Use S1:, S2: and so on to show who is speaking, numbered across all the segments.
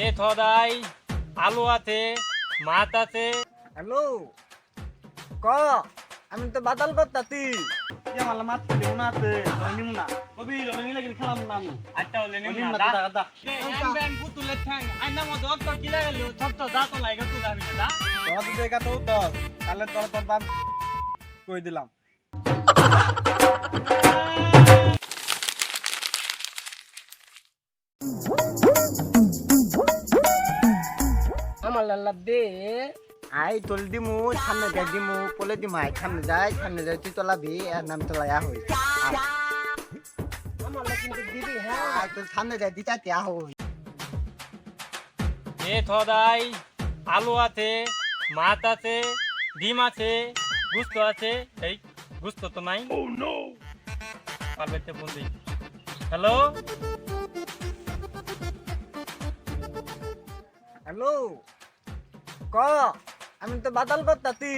S1: এ থদাই আলু আছে, মাছ আছে।
S2: হ্যালো ক আমি তো বাদাল করতাছি
S3: ইয়া মালা মাছ দিও না তে নিম না কবি লনি লাগি খেলাম না আমি
S1: আটটা হলে নিম
S3: নিম
S1: না
S3: না
S1: দা
S3: দা
S1: এম ব্যান পুতুলে ঠ্যাং আইনা মত অত কি লাগালো ছোট দা তো লাগা তুই যাবি না দা
S3: তোরা তো দেখা তো তো তাহলে তোর বাপ কই দিলাম
S2: আমার লাল্লা দে আই তোল দিমু সামনে যাই দিমু পলে দিমু আই সামনে যাই তুই তোলাবি আর নাম তোলায়া হই আমার লা কিন্তু দিবি হ্যাঁ আই তোর সামনে যাই দিতা তিয়া হই
S1: এ থদাই আলু আছে, মাছ আছে, ডিম আছে, গুস্ত আছে। এই গুস্ত তো নাই। ও নো পারবেতে ফোন দেই। হ্যালো
S2: হ্যালো ক আমি তো বাদাল করতাছি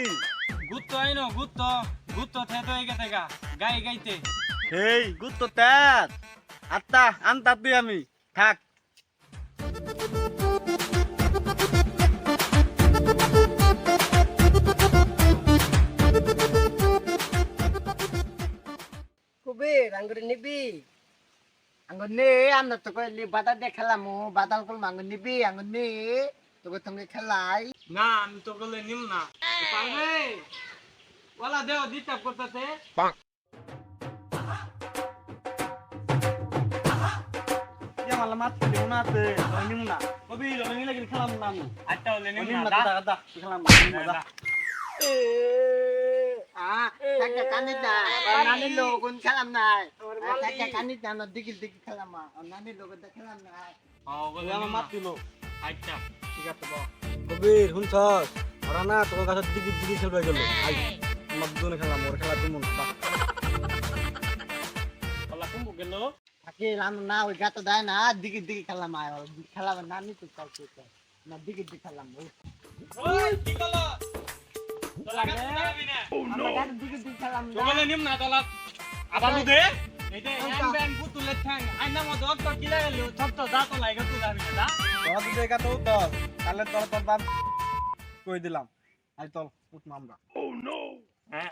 S1: গুত্ত আইনো গুত্ত থে তো এই গেছে গা গাই গাইতে।
S3: এই গুড তো ত্যাত আত্তা আনতা তুই আমি থাক
S2: কুবের আঙ্গুর নিবি আঙ্গুর নে আমরা তো কইলি বাদাল দিয়ে খেলামু বাদাল কল আঙ্গুর নিবি আঙ্গুর নে তোকে সঙ্গে খেলাই
S1: না আমি তো বলে নিম না পারবে ওলা দেও ডিস্টার্ব করতেছে।
S3: ইয়া মালা মাছ দিও না তে নিম না কবি লনি লাগি খেলাম না আমি
S1: আটটা হলে নিম
S3: নিম
S1: না
S3: না
S1: দা
S3: দা খেলাম না
S2: Kakak kanit na. Nani lo kun kalam na. Kakak kanit na no digil kalam ma. Nani lo kun kalam na.
S1: ও বলে
S3: আমার মাছ দিল
S1: আচ্ছা
S3: ঠিক আছে বল কবির শুনছস ওরা না তোর কাছে দিগি খেলবে গেল আই আমার দুনে খেলাম ওর খেলা তুমি বাহ
S1: ওলা কুম্বু গেল
S2: Aki lam na oi gato dai na digil kalam ma. Kalam nani tu kal tu. Na digil kalam.
S1: ওই কি কলো তোলা গাছ যাবি না
S2: Amma gato digil kalam
S1: তো
S2: na.
S1: বলে নিম না তোলা আবালু দে এইটা এম ব্যান পুতুলে ঠ্যাং আইনা মত অত কি লাগালো ছোট দা তো লাগা তুই যাবি না দা
S3: তোরা তো দেখা তো তো তাহলে তোর বাপ কই দিলাম আই চল উঠ মামরা
S1: হ্যাঁ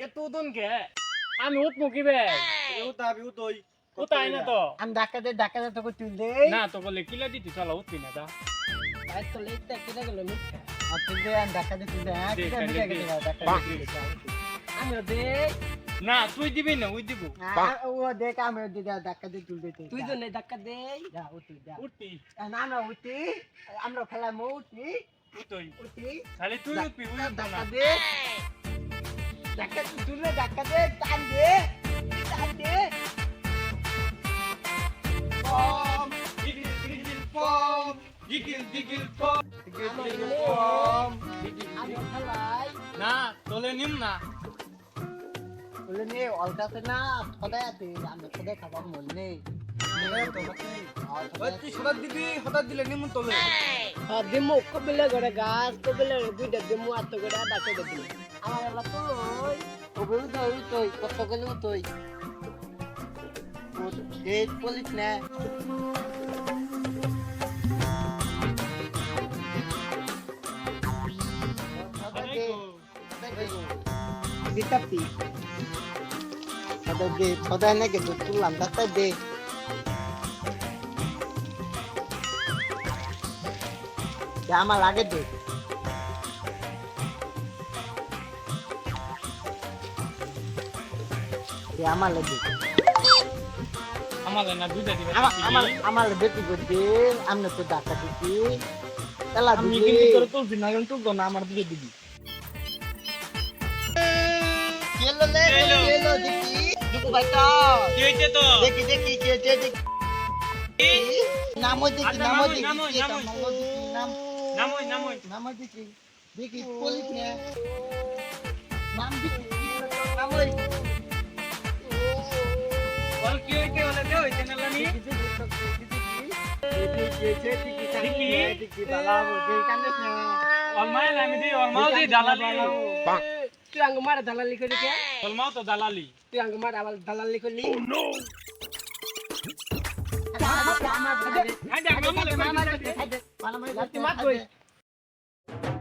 S1: এ তুই দুন কে আমি উঠমু কি বে
S3: এও তাবি ও তুই
S1: উতাই না তো
S2: Am dakka de to ko tulde.
S1: না তো বলে কিলা দিতি চলা উঠবি না দা
S2: Ay to late kida gelo mitha. Tulde am dakka de tulde. Ha
S1: De,
S2: kida
S1: kale
S2: mitha
S1: de.
S2: kida dakka de. Ami de
S1: না তুই দিবি না ওই দিব
S2: ও দেখ আমি দিদা ধাক্কা দিয়ে তুলতে তুই তো নেই ধাক্কা দে যা উঠি যা
S1: উঠবি
S2: না না উঠি আমরা খেলাম উঠি
S1: উঠই
S2: উঠি
S1: খালি তুই উঠবি ওই উঠবো
S2: ধাক্কা
S1: না
S2: দে ধাক্কা তুলে ধাক্কা দে টান দে পম
S1: দিগিল দিগিল পম দিগিল দিগিল পম
S2: পম আমি খেলাই
S1: না তোলে নিম না
S2: বলে নে অলকাতে না সদায়াতে আমরা সদায় খাবার মন নেই
S3: তুই সদা দিবি সদা দিলে নিমন তোলে
S2: দিমু কবিলে গড়ে গাছ কবিলে দুইটা দিমু আর তো গড়ে ডাকে দিবি আমার এলা তুই ওগুলো তুই কত গেল তুই এই পুলিশ না Ditapi. Ada na gitu tulang data de. Jama lagi de. Jama lagi.
S1: আমালে না দুইটা দিবে
S2: Amal beti gede, amne to data diki. Tela
S3: আমি
S2: diki.
S3: কিন্তু তোর তুলছি না কিন্তু তো না আমার দিকে দিবি
S2: Kelo le, kelo diki. Duku baita.
S1: কি হইছে তো
S2: Deki deki. Namo diki,
S1: Ada
S2: namo
S1: namoy,
S2: diki.
S1: namoy, namoy. নামই নামই
S2: Nama diki. Diki polis ne. Nam diki. Namoy.
S1: বল কি হইছে বলে দে হইছে না লানি অলমাই আমি দি অলমাও দি দালালি
S2: তুই আঙ্গ মারা দালালি করে কে
S1: অলমাও তো দালালি
S2: তুই আঙ্গ মারা আবার দালালি করলি
S1: হাই দেখ মামু
S2: মারামারি
S1: লাত্তি
S2: করতে
S1: মারবই।
S2: হবে।